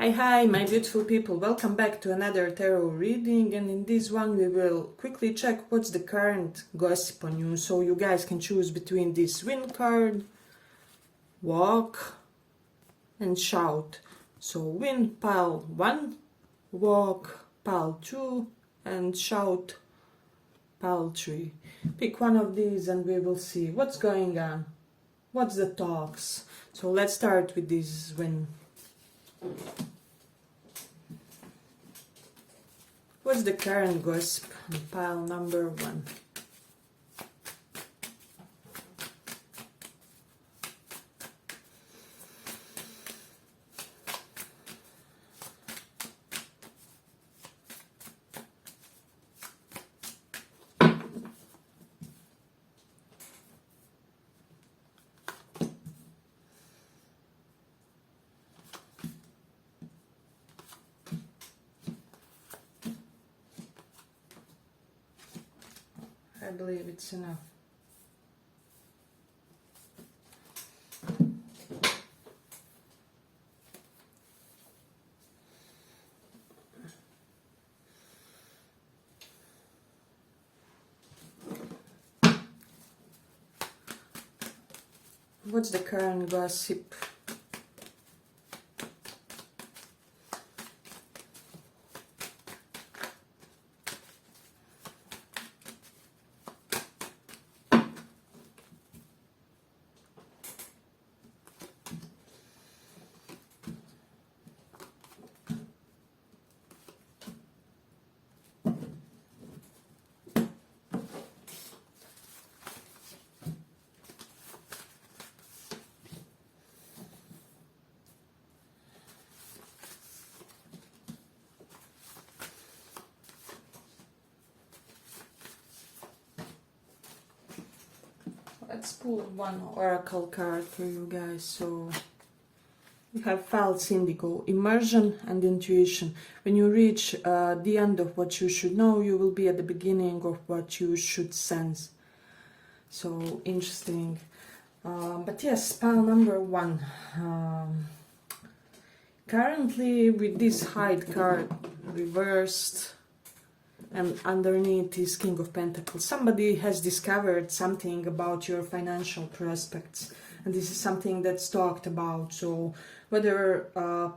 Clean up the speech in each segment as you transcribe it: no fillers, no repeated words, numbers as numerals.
Hi, my beautiful people. Welcome back to another tarot reading, and in this one we will quickly check what's the current gossip on you. So you guys can choose between this win card, walk, and shout. So win pile 1, walk pile 2, and shout pile 3. Pick one of these and we will see what's going on. What's the talks? So let's start with this win. What's the current gossip on pile number 1? I believe it's enough. What's the current gossip? Let's pull one oracle card for you guys. So we have false indigo, immersion and intuition. When you reach the end of what you should know, you will be at the beginning of what you should sense. So interesting. But yes, pile number 1. Currently with this hide card reversed, and underneath is King of Pentacles. Somebody has discovered something about your financial prospects, and this is something that's talked about. So whether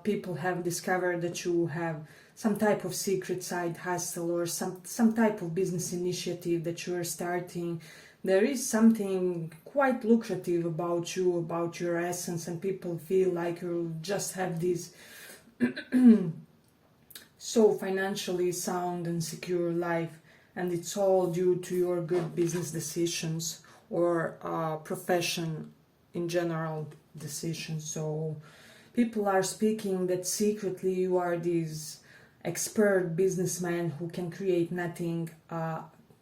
people have discovered that you have some type of secret side hustle or some type of business initiative that you're starting, there is something quite lucrative about you, about your essence, and people feel like you just have this so financially sound and secure life, and it's all due to your good business decisions or profession in general decisions. So people are speaking that secretly you are this expert businessman who can create nothing,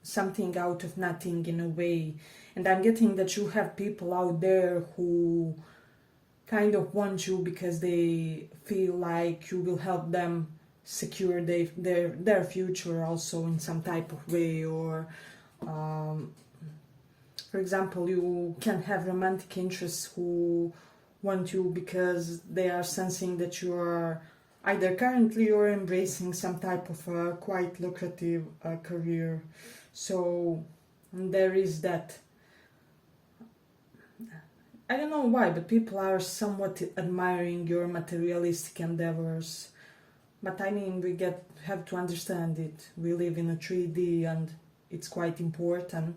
something out of nothing in a way. And I'm getting that you have people out there who kind of want you because they feel like you will help them secure their future also in some type of way. Or for example, you can have romantic interests who want you because they are sensing that you are either currently or embracing some type of quite lucrative career. So there is that. I don't know why, but people are somewhat admiring your materialistic endeavors. But I mean, we have to understand it. We live in a 3D and it's quite important.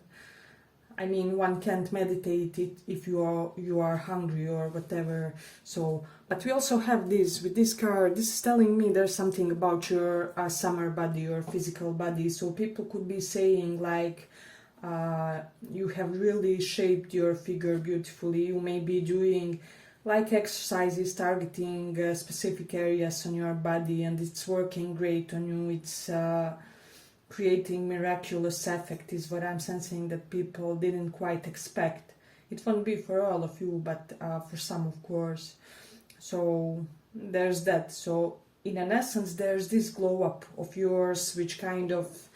I mean, one can't meditate it if you are hungry or whatever. So, but we also have this with this card. This is telling me there's something about your summer body or physical body. So people could be saying like, you have really shaped your figure beautifully. You may be doing like exercises targeting specific areas on your body, and it's working great on you. It's creating miraculous effect is what I'm sensing that people didn't quite expect. It won't be for all of you, but for some, of course. So there's that. So in an essence, there's this glow up of yours, which kind of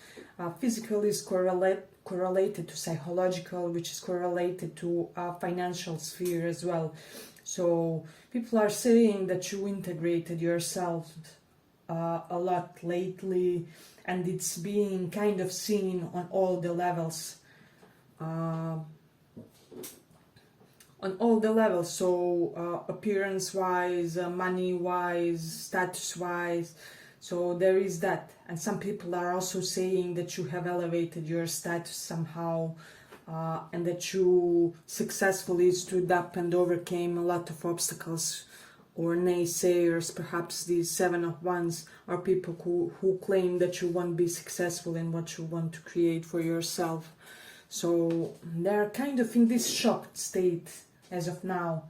physical is correlated to psychological, which is correlated to financial sphere as well. So people are saying that you integrated yourself a lot lately, and it's being kind of seen on all the levels. On all the levels, so appearance wise, money wise, status wise, so there is that. And some people are also saying that you have elevated your status somehow, and that you successfully stood up and overcame a lot of obstacles or naysayers. Perhaps these Seven of Wands are people who claim that you won't be successful in what you want to create for yourself. So they're kind of in this shocked state as of now.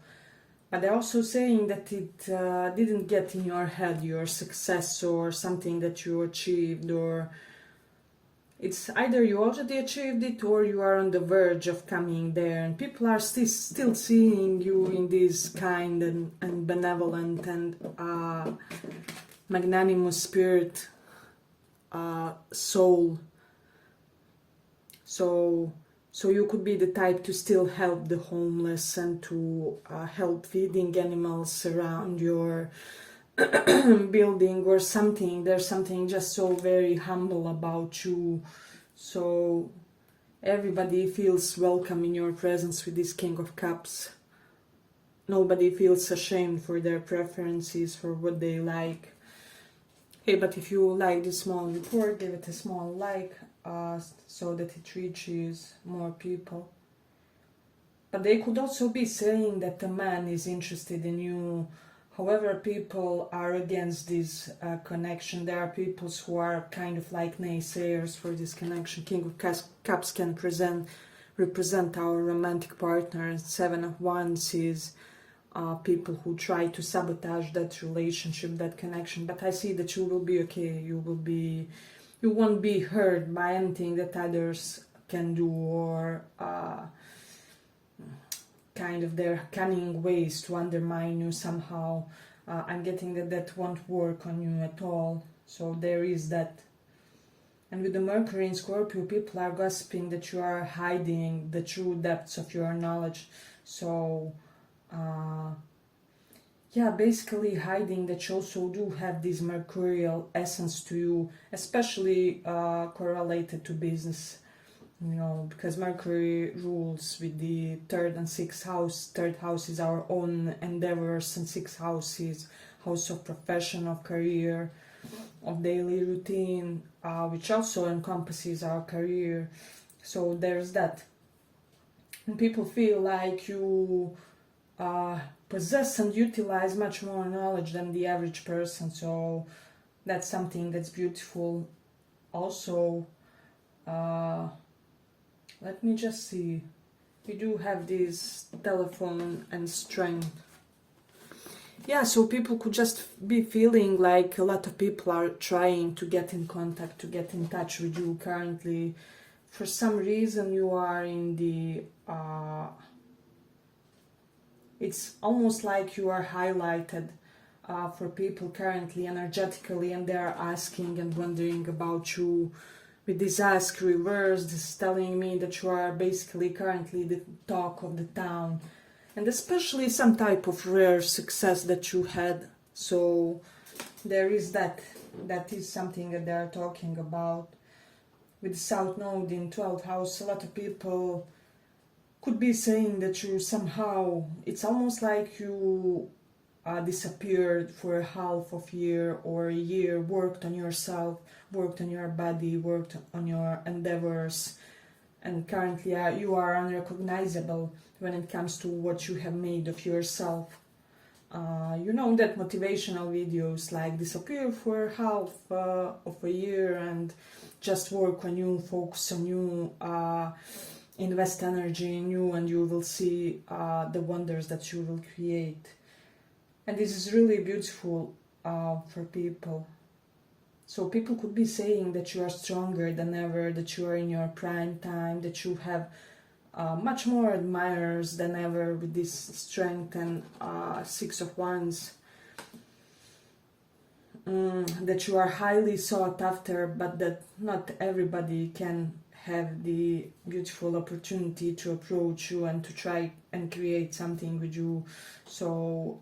But they're also saying that it didn't get in your head, your success or something that you achieved, or it's either you already achieved it or you are on the verge of coming there. And people are still seeing you in this kind and benevolent and magnanimous spirit, soul. So you could be the type to still help the homeless and to help feeding animals around your building or something. There's something just so very humble about you. So everybody feels welcome in your presence with this King of Cups. Nobody feels ashamed for their preferences, for what they like. Hey, but if you like this small report, give it a small like, so that it reaches more people. But they could also be saying that the man is interested in you. However, people are against this connection. There are people who are kind of like naysayers for this connection. King of Cups can represent our romantic partner. Seven of Wands is people who try to sabotage that relationship, that connection. But I see that you will be okay. You won't be hurt by anything that others can do, or kind of their cunning ways to undermine you somehow. I'm getting that won't work on you at all. So there is that. And with the Mercury in Scorpio, people are gossiping that you are hiding the true depths of your knowledge. So yeah, basically hiding that you also do have this mercurial essence to you, especially correlated to business, you know, because Mercury rules with the third and sixth house. Third house is our own endeavors, and sixth house is house of profession, of career, of daily routine, which also encompasses our career. So there's that. And people feel like you possess and utilize much more knowledge than the average person, so that's something that's beautiful. Also, let me just see, we do have this telephone and strength. Yeah, so people could just be feeling like a lot of people are trying to get in contact, to get in touch with you currently. For some reason you are in the it's almost like you are highlighted for people currently energetically, and they are asking and wondering about you. With this ask reverse, this is telling me that you are basically currently the talk of the town, and especially some type of rare success that you had. So there is that is something that they are talking about. With the South Node in 12th house, a lot of people could be saying that you somehow, it's almost like you disappeared for a half of year or a year, worked on yourself, worked on your body, worked on your endeavors, and currently you are unrecognizable when it comes to what you have made of yourself. You know that motivational videos like disappear for half of a year and just work on you, focus on you, invest energy in you, and you will see the wonders that you will create. And this is really beautiful for people. So people could be saying that you are stronger than ever, that you are in your prime time, that you have much more admirers than ever with this strength and Six of Wands. That you are highly sought after, but that not everybody can have the beautiful opportunity to approach you and to try and create something with you. So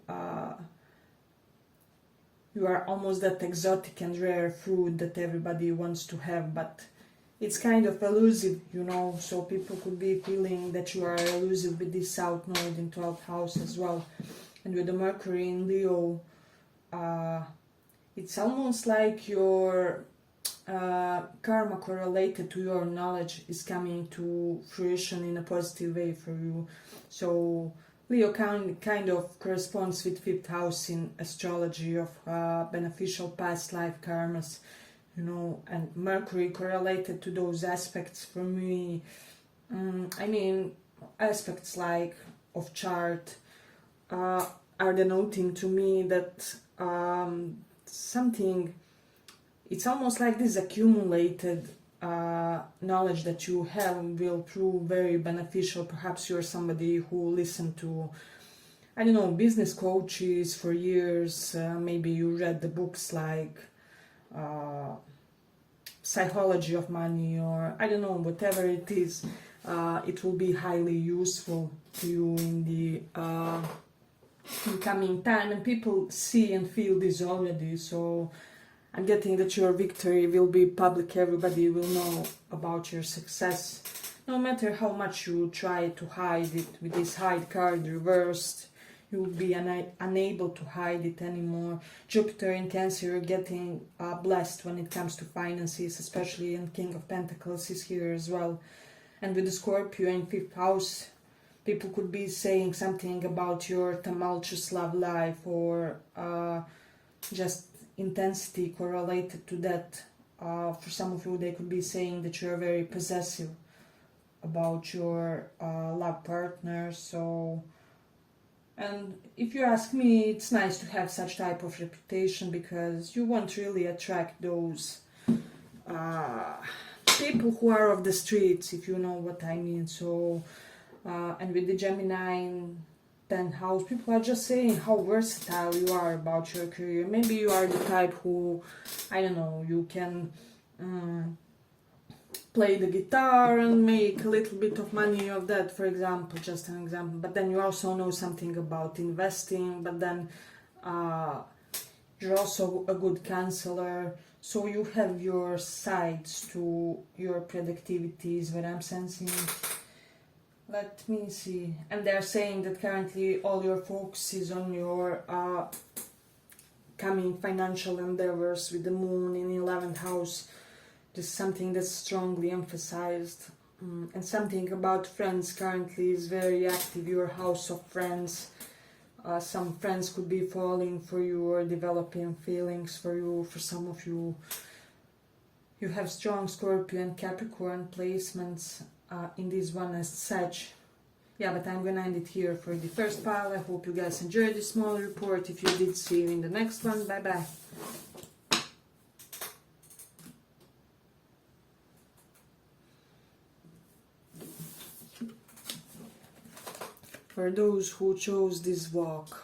you are almost that exotic and rare fruit that everybody wants to have, but it's kind of elusive, you know, so people could be feeling that you are elusive with this South Node in 12th house as well. And with the Mercury in Leo, it's almost like your karma correlated to your knowledge is coming to fruition in a positive way for you. So Leo kind of corresponds with 5th house in astrology of beneficial past life karmas, you know, and Mercury correlated to those aspects for me. I mean, aspects like of chart are denoting to me that something, it's almost like this accumulated knowledge that you have will prove very beneficial. Perhaps you're somebody who listened to, I don't know, business coaches for years. Maybe you read the books like Psychology of Money, or I don't know, whatever it is. It will be highly useful to you in the coming time, and people see and feel this already. So I'm getting that your victory will be public. Everybody will know about your success, no matter how much you try to hide it. With this hide card reversed, you will be unable to hide it anymore. Jupiter in Cancer, you're getting blessed when it comes to finances, especially, and King of Pentacles is here as well. And with the Scorpio in 5th house, people could be saying something about your tumultuous love life, or just intensity correlated to that. For some of you, they could be saying that you're very possessive about your love partner. So, and if you ask me, it's nice to have such type of reputation, because you won't really attract those people who are off the streets, if you know what I mean. So and with the Gemini in 10th house, people are just saying how versatile you are about your career. Maybe you are the type who, I don't know, you can play the guitar and make a little bit of money of that, for example, just an example. But then you also know something about investing, but then you're also a good counselor. So you have your sides to your productivity is what I'm sensing. Let me see. And they're saying that currently all your focus is on your coming financial endeavors with the moon in 11th house. This is something that's strongly emphasized. And something about friends currently is very active, your house of friends. Some friends could be falling for you or developing feelings for you. For some of you, you have strong Scorpio and Capricorn placements in this one as such. Yeah, but I'm gonna end it here for the first pile. I hope you guys enjoyed this small report. If you did, see you in the next one. Bye bye. For those who chose this walk,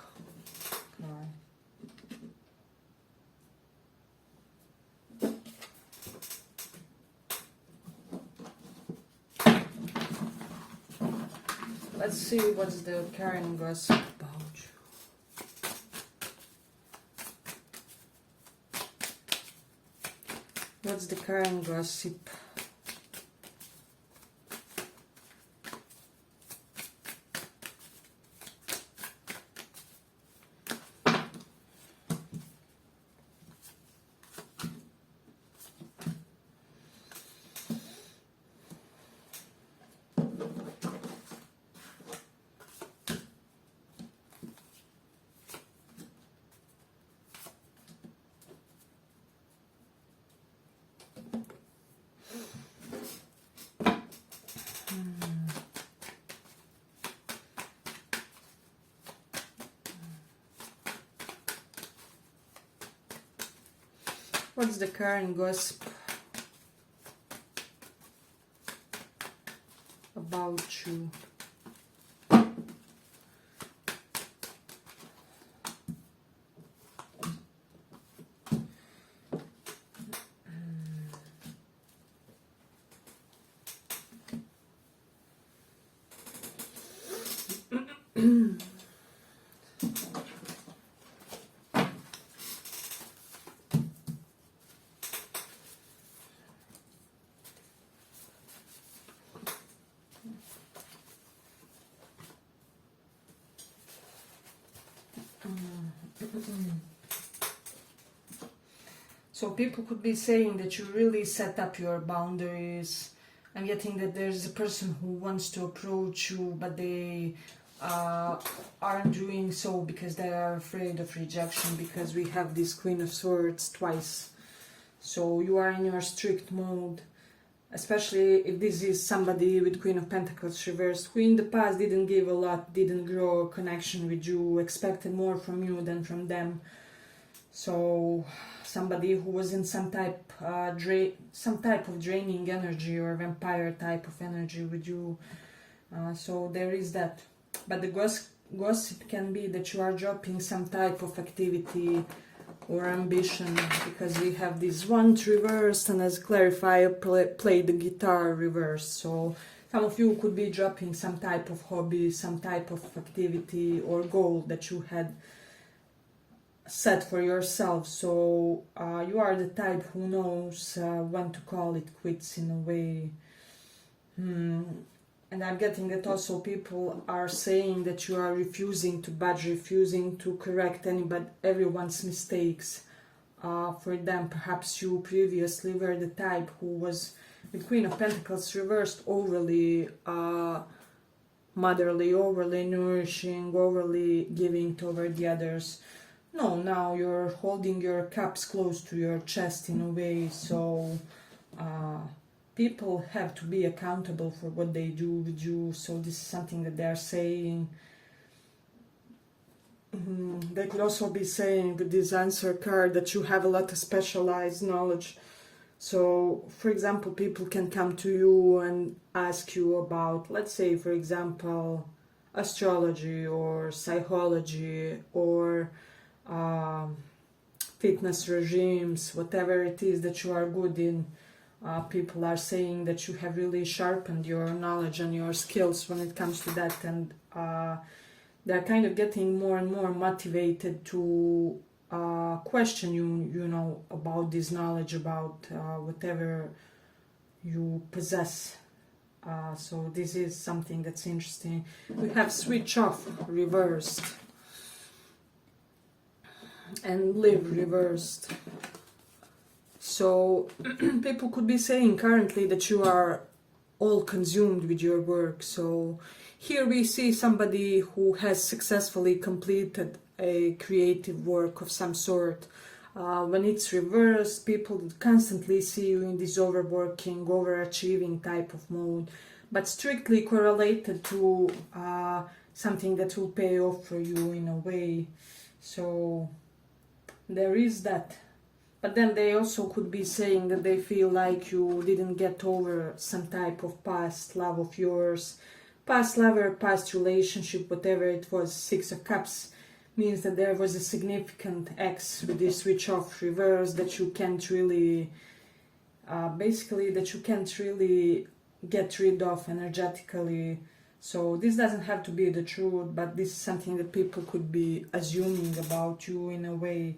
let's see what's the current gossip about you. What's the current gossip? What's the current gossip about you? So people could be saying that you really set up your boundaries. I'm getting that there's a person who wants to approach you, but they aren't doing so because they are afraid of rejection, because we have this Queen of Swords twice. So you are in your strict mode, especially if this is somebody with Queen of Pentacles reversed, who in the past didn't give a lot, didn't grow a connection with you, expected more from you than from them. So somebody who was in some type of draining energy or vampire type of energy with you. So there is that. But the gossip can be that you are dropping some type of activity or ambition, because we have this wand reversed, and as clarifier play the guitar reversed. So some of you could be dropping some type of hobby, some type of activity or goal that you had set for yourself. So you are the type who knows when to call it quits in a way. And I'm getting that also people are saying that you are refusing to budge, refusing to correct everyone's mistakes. For them, perhaps you previously were the type who was, with Queen of Pentacles reversed, overly motherly, overly nourishing, overly giving toward the others. No, now you're holding your cups close to your chest in a way, so people have to be accountable for what they do with you. So this is something that they are saying. They could also be saying with this answer card that you have a lot of specialized knowledge. So, for example, people can come to you and ask you about, let's say, for example, astrology or psychology or fitness regimes, whatever it is that you are good in. People are saying that you have really sharpened your knowledge and your skills when it comes to that, and they're kind of getting more and more motivated to question you know, about this knowledge, about whatever you possess. So this is something that's interesting. We have switch off reversed and live reversed. So people could be saying currently that you are all consumed with your work. So here we see somebody who has successfully completed a creative work of some sort. When it's reversed, people constantly see you in this overworking, overachieving type of mode, but strictly correlated to something that will pay off for you in a way. So there is that. But then they also could be saying that they feel like you didn't get over some type of past love of yours, past lover, past relationship, whatever it was. Six of Cups means that there was a significant X with this switch off reverse that you can't really, basically that you can't really get rid of energetically. So this doesn't have to be the truth, but this is something that people could be assuming about you in a way.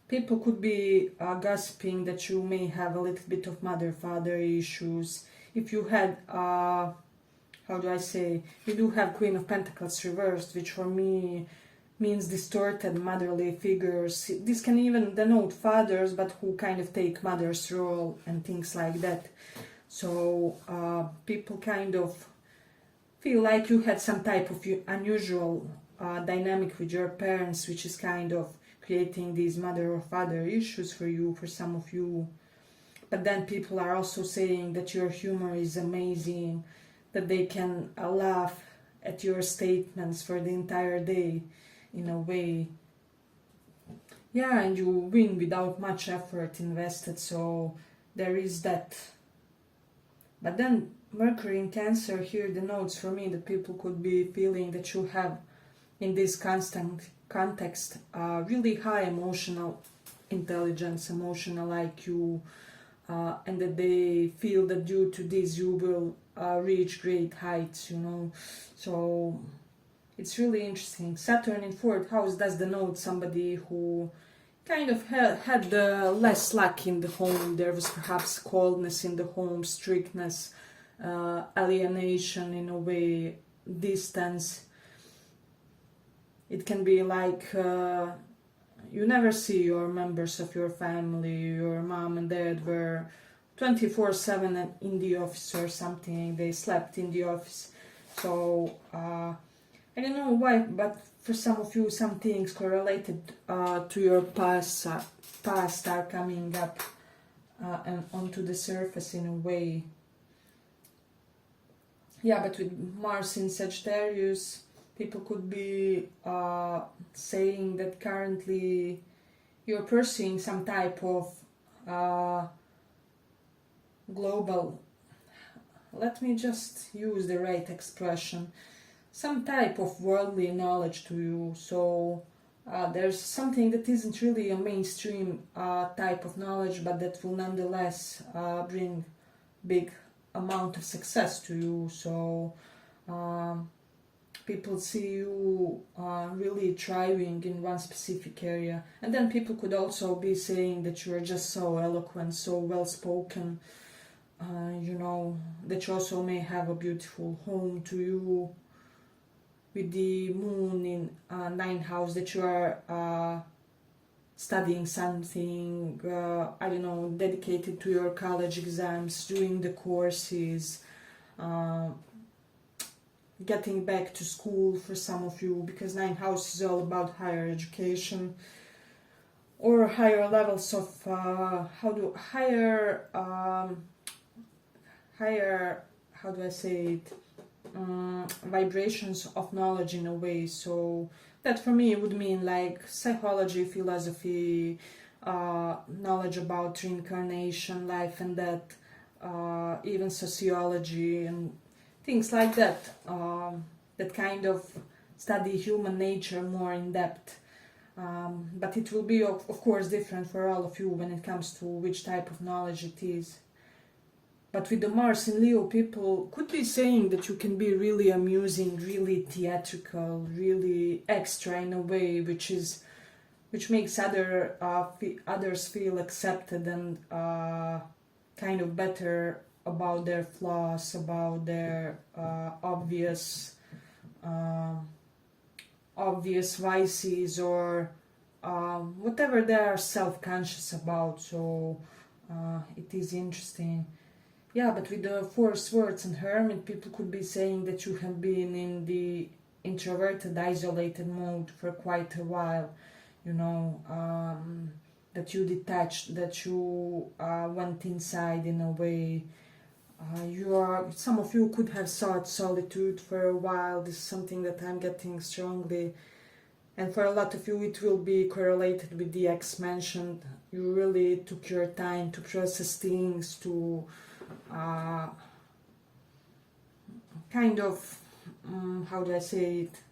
People could be gossiping that you may have a little bit of mother-father issues. If you had, how do I say, you do have Queen of Pentacles reversed, which for me means distorted motherly figures. This can even denote fathers, but who kind of take mother's role and things like that. So people kind of feel like you had some type of unusual dynamic with your parents, which is kind of creating these mother or father issues for you, for some of you. But then people are also saying that your humor is amazing, that they can laugh at your statements for the entire day in a way. Yeah, and you win without much effort invested, so there is that. But then Mercury in Cancer here denotes for me that people could be feeling that you have in this constant context really high emotional intelligence, emotional IQ, and that they feel that due to this you will reach great heights, you know. So it's really interesting. Saturn in 4th house does denote somebody who kind of had less luck in the home. There was perhaps coldness in the home, strictness, alienation in a way, distance. It can be like you never see your members of your family, your mom and dad were 24/7 in the office or something. They slept in the office. So I don't know why, but for some of you, some things correlated to your past are coming up and onto the surface in a way. Yeah, but with Mars in Sagittarius, people could be saying that currently you're pursuing some type of global, let me just use the right expression, some type of worldly knowledge to you. So there's something that isn't really a mainstream type of knowledge, but that will nonetheless bring big amount of success to you. So people see you really thriving in one specific area. And then people could also be saying that you are just so eloquent, so well spoken, you know, that you also may have a beautiful home to you, with the moon in 9th house, that you are studying something, I don't know, dedicated to your college exams, doing the courses, getting back to school for some of you, because 9th house is all about higher education or higher levels of higher how do I say it, vibrations of knowledge in a way. So that for me would mean like psychology, philosophy, knowledge about reincarnation, life and death, even sociology and things like that, that kind of study human nature more in depth. But it will be of course different for all of you when it comes to which type of knowledge it is. But with the Mars in Leo, people could be saying that you can be really amusing, really theatrical, really extra in a way, which makes others feel accepted and kind of better about their flaws, about their obvious vices, or whatever they are self-conscious about. So it is interesting. Yeah, but with the Four Swords and Hermit, people could be saying that you have been in the introverted, isolated mode for quite a while, you know, that you detached, that you went inside in a way. Some of you could have sought solitude for a while. This is something that I'm getting strongly. And for a lot of you, it will be correlated with the X mentioned. You really took your time to process things, to kind of, how do I say it?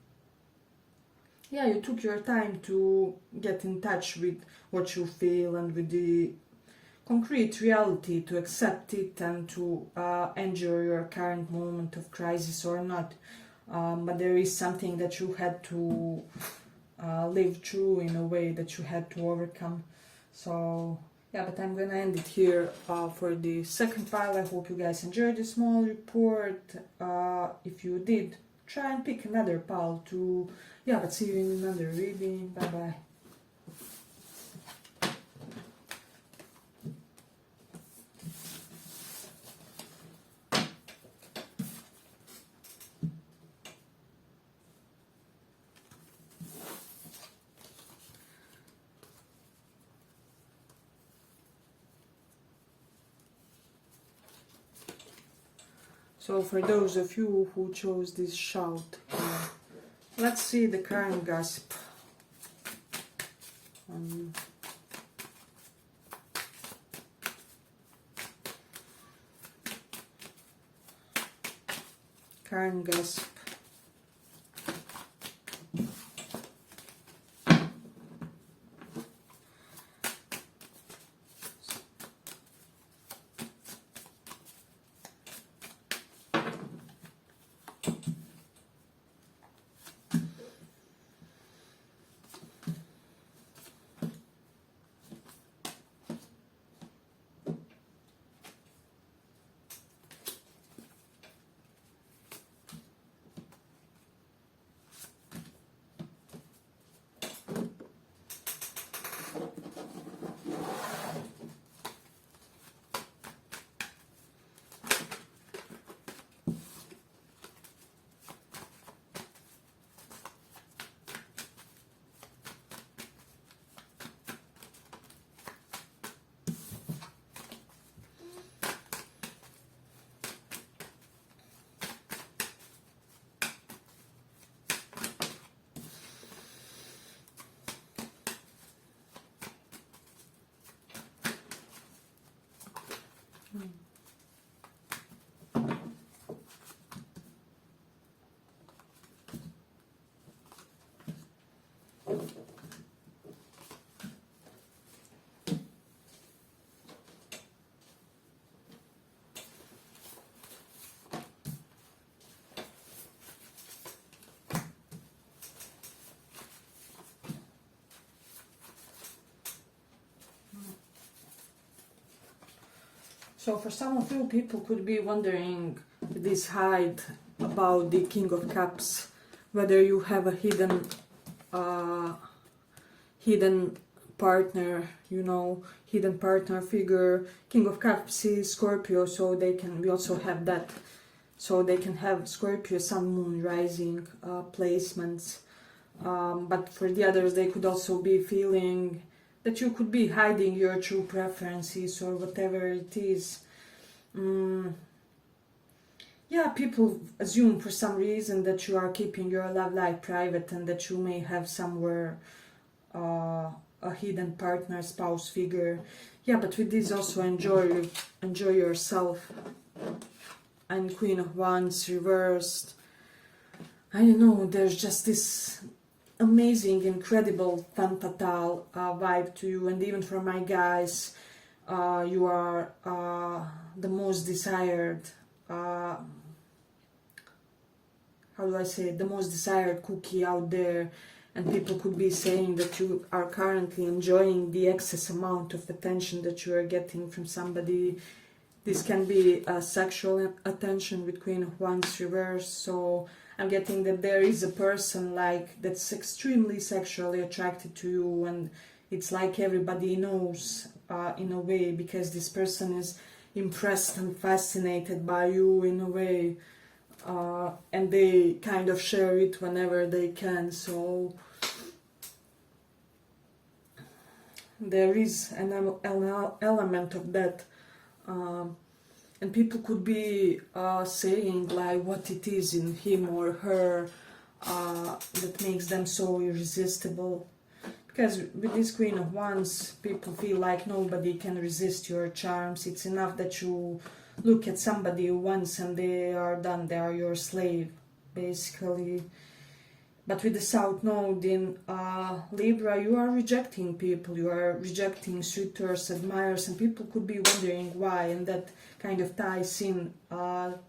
Yeah, you took your time to get in touch with what you feel and with the concrete reality, to accept it and to enjoy your current moment of crisis or not. But there is something that you had to live through in a way, that you had to overcome. So yeah, but I'm gonna end it here for the second pile. I hope you guys enjoyed this small report. If you did, try and pick another pile too. Yeah, but see you in another reading. Bye bye. So for those of you who chose this shout, let's see the current gossip. Current gossip. So for some of you, people could be wondering this hide about the King of Cups, whether you have a hidden partner, you know, hidden partner figure. King of Cups is Scorpio, so we also have that. So they can have Scorpio, Sun, Moon, Rising placements. But for the others, they could also be feeling that you could be hiding your true preferences or whatever it is. Yeah, people assume for some reason that you are keeping your love life private and that you may have somewhere a hidden partner, spouse figure. Yeah, but with this also enjoy yourself. And Queen of Wands reversed. I don't know, there's just this amazing, incredible femme fatale vibe to you. And even for my guys, you are the most desired, how do I say it, the most desired cookie out there. And people could be saying that you are currently enjoying the excess amount of attention that you are getting from somebody. This can be sexual attention with Queen of Wands reversed. So I'm getting that there is a person like that's extremely sexually attracted to you, and it's like everybody knows in a way, because this person is impressed and fascinated by you in a way, and they kind of share it whenever they can. So there is an element of that. And people could be saying like what it is in him or her that makes them so irresistible. Because with this Queen of Wands, people feel like nobody can resist your charms. It's enough that you look at somebody once and they are done, they are your slave, basically. But with the South Node in Libra, you are rejecting people, you are rejecting suitors, admirers, and people could be wondering why, and that kind of ties in to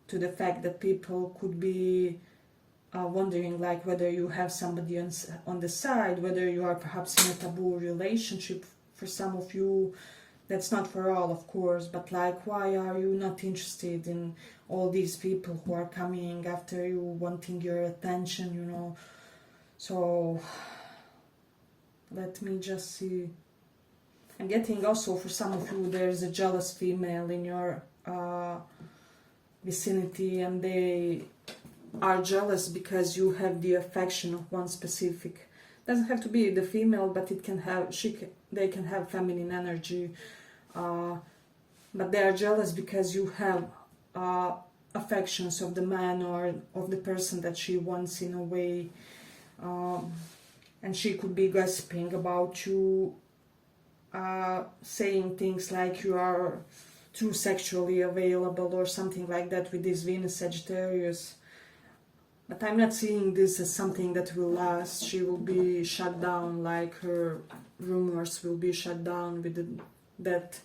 the fact that people could be wondering like whether you have somebody on the side, whether you are perhaps in a taboo relationship. For some of you, that's not for all, of course, but like, why are you not interested in all these people who are coming after you, wanting your attention, you know? So let me just see. I'm getting also for some of you, there's a jealous female in your vicinity, and they are jealous because you have the affection of one specific. Doesn't have to be the female, but it can have, they can have feminine energy, but they are jealous because you have affections of the man or of the person that she wants in a way, and she could be gossiping about you, saying things like you are too sexually available or something like that with this Venus Sagittarius. But I'm not seeing this as something that will last. She will be shut down, like her rumors will be shut down with that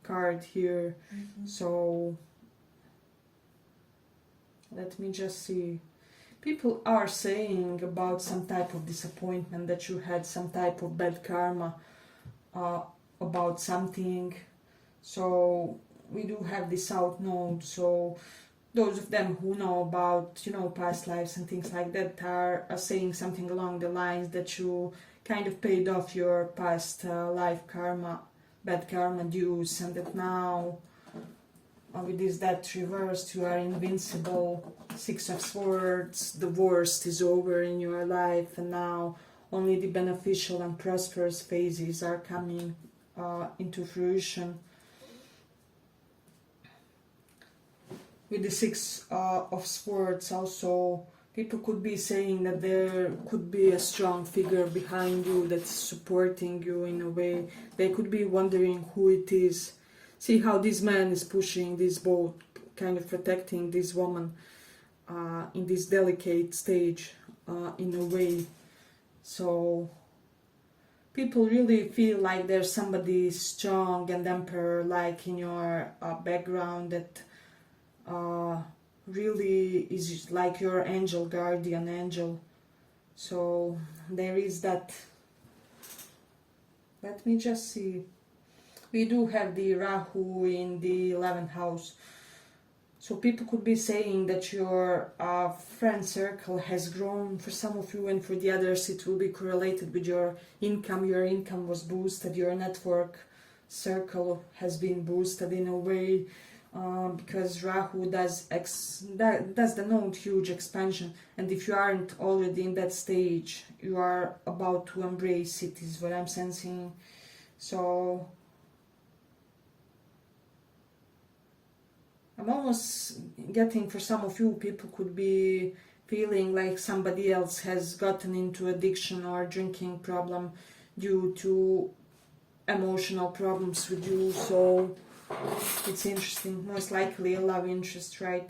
card here. So let me just see. People are saying about some type of disappointment, that you had some type of bad karma about something. So we do have this South Node. So those of them who know about, you know, past lives and things like that are saying something along the lines that you kind of paid off your past life karma, bad karma dues, and that now with this death reversed you are invincible. Six of Swords, the worst is over in your life, and now only the beneficial and prosperous phases are coming into fruition. With the Six of Swords also, people could be saying that there could be a strong figure behind you that's supporting you in a way. They could be wondering who it is. See how this man is pushing this boat, kind of protecting this woman in this delicate stage in a way. So people really feel like there's somebody strong and emperor-like in your background that really is like your angel, guardian angel. So there is that. Let me just see. We do have the Rahu in the 11th house. So people could be saying that your friend circle has grown for some of you, and for the others it will be correlated with your income. Your income was boosted, your network circle has been boosted in a way, because Rahu does denote huge expansion, and if you aren't already in that stage, you are about to embrace it, is what I'm sensing. So I'm almost getting, for some of you, people could be feeling like somebody else has gotten into addiction or drinking problem due to emotional problems with you. So it's interesting, most likely a love interest, right?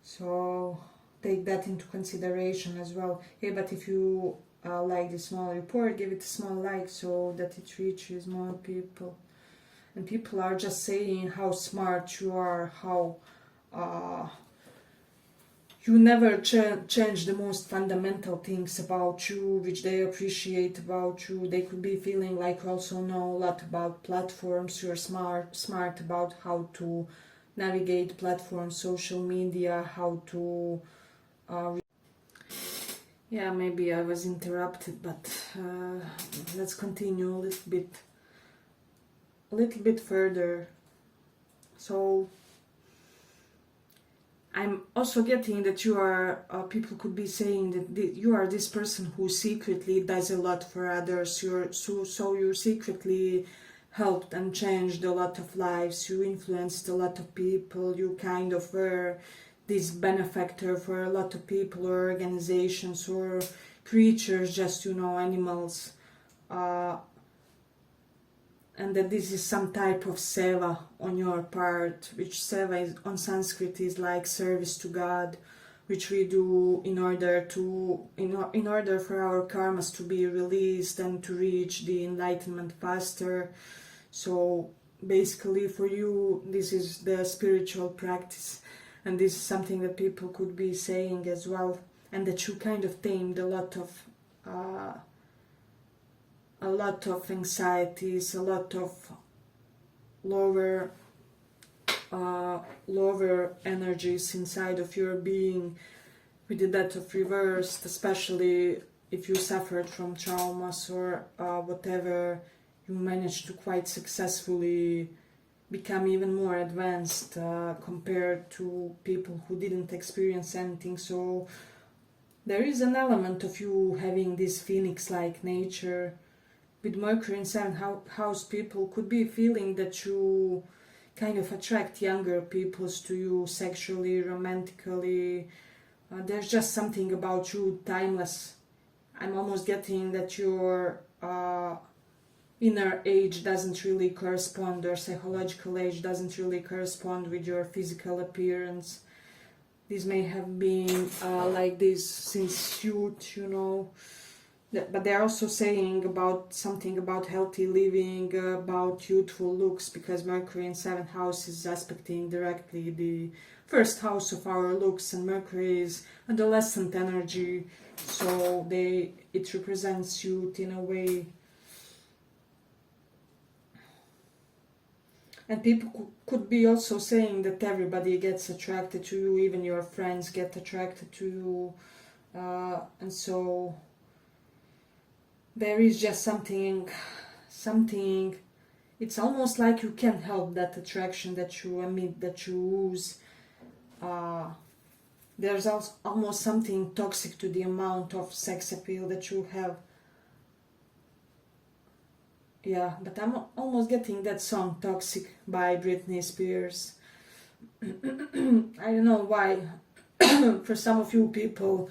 So take that into consideration as well. Hey, but if you like this small report, give it a small like so that it reaches more people. And people are just saying how smart you are, how you never change the most fundamental things about you, which they appreciate about you. They could be feeling like you also know a lot about platforms. You're smart about how to navigate platforms, social media, how to... yeah, maybe I was interrupted, but let's continue a little bit further. So I'm also getting that you are, people could be saying that you are this person who secretly does a lot for others. So you secretly helped and changed a lot of lives. You influenced a lot of people. You kind of were this benefactor for a lot of people or organizations or creatures, just, animals. And that this is some type of seva on your part, which seva is, on Sanskrit is like service to God, which we do in order for our karmas to be released and to reach the enlightenment faster. So basically for you this is the spiritual practice, and this is something that people could be saying as well, and that you kind of tamed a lot of anxieties, a lot of lower energies inside of your being with the death of reversed, especially if you suffered from traumas or whatever. You managed to quite successfully become even more advanced compared to people who didn't experience anything. So there is an element of you having this phoenix-like nature. With Mercury in 7th house, people could be feeling that you kind of attract younger peoples to you sexually, romantically. There's just something about you timeless. I'm almost getting that your inner age doesn't really correspond, or psychological age doesn't really correspond with your physical appearance. This may have been like this since youth, But they're also saying about something about healthy living, about youthful looks, because Mercury in 7th house is aspecting directly the 1st house of our looks, and Mercury is adolescent energy, so it represents youth in a way. And people could be also saying that everybody gets attracted to you, even your friends get attracted to you, and so there is just something, it's almost like you can't help that attraction that you emit, that you use. There's also almost something toxic to the amount of sex appeal that you have. Yeah, but I'm almost getting that song Toxic by Britney Spears. I don't know why. For some of you people,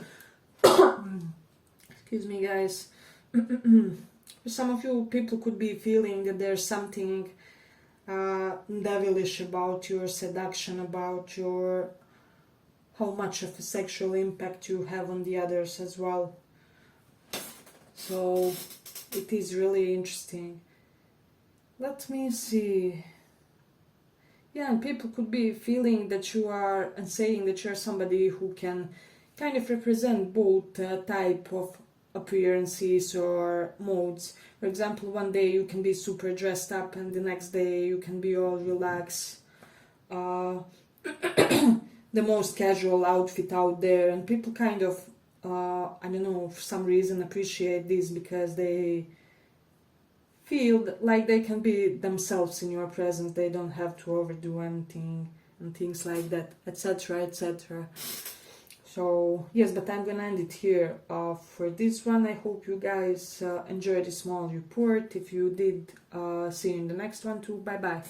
excuse me guys, for some of you people could be feeling that there's something devilish about your seduction, about your how much of a sexual impact you have on the others as well. So it is really interesting. Let me see. Yeah, and people could be feeling that you are, and saying that you're somebody who can kind of represent both type of appearances or modes. For example, one day you can be super dressed up and the next day you can be all relaxed. The most casual outfit out there, and people kind of, I don't know, for some reason appreciate this because they feel like they can be themselves in your presence. They don't have to overdo anything and things like that, etc., etc. So yes, but I'm gonna end it here for this one. I hope you guys enjoyed this small report. If you did, see you in the next one too. Bye bye.